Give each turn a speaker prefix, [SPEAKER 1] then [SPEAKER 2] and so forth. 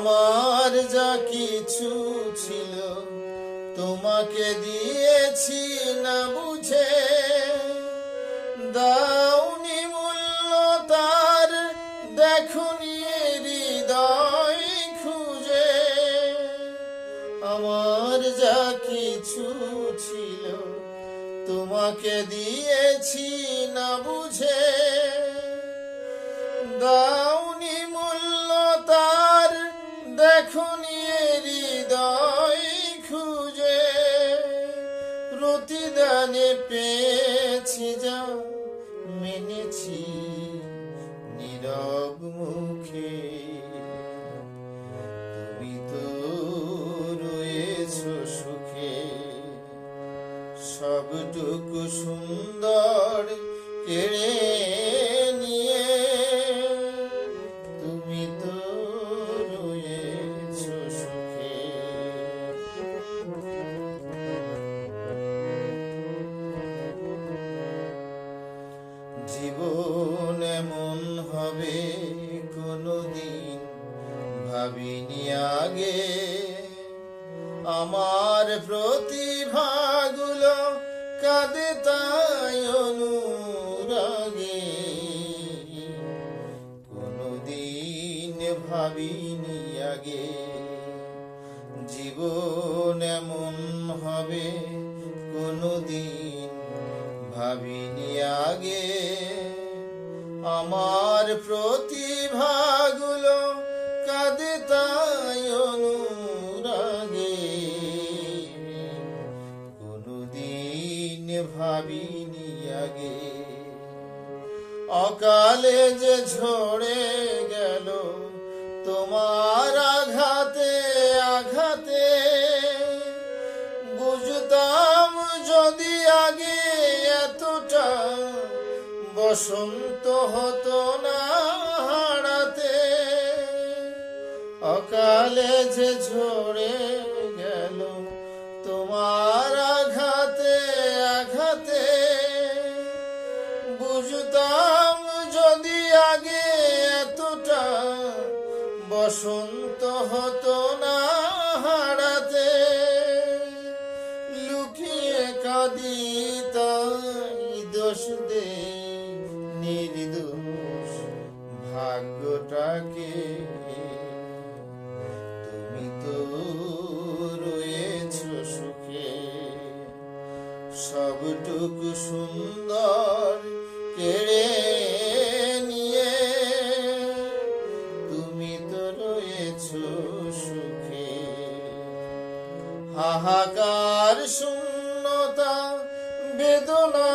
[SPEAKER 1] আমার যা কিছু ছিল তোমাকে দিয়েছি না বুঝে, দাওনি মূল্য তার দেখনি হৃদয় খুঁজে। আমার যা কিছু ছিল তোমাকে দিয়েছি না বুঝে, দাওনি মূল্য তার দেখনি হৃদয় খুঁজে। প্রতিদানে পেয়েছি যা মেনেছি নীরব মুখে, তুমি তো রয়েছো সুখে। সবটুকু সুন্দর কেড়ে নিয়ে তুমি তো রয়েছো সুখে। জীবন এমন হবে কোনদিন ভাবিনি আগে, আমার প্রতিভাগুলো কাঁদে তাই অনুরাগে। কোনদিন ভাবিনি আগে জীবন এমন হবে, কোনদিন ভাবিনি আগে। আমার প্রতিভাগুলো কাঁদে তাই অনুরাগে। কোনদিন ভাবিনি আগে অকালে যে ঝরে গেল তোমার আঘাতে আঘাতে। বুঝতাম যদি আগে এতটা বসন্ত হতো না হারাতে। অকালে যে ঝরে গেল তোমার আঘাতে আঘাতে। বুঝতাম যদি আগে এতটা বসন্ত হতো না হারাতে। লুকিয়ে কাঁদি তাই দোষ দে নির্দোষ ভাগ্যটাকে। তুমি তো রয়েছো সুখে, সবটুকু সুন্দর কেড়ে নিয়ে তুমি তো রয়েছো সুখে। হাহাকার শূন্যতা বেদনা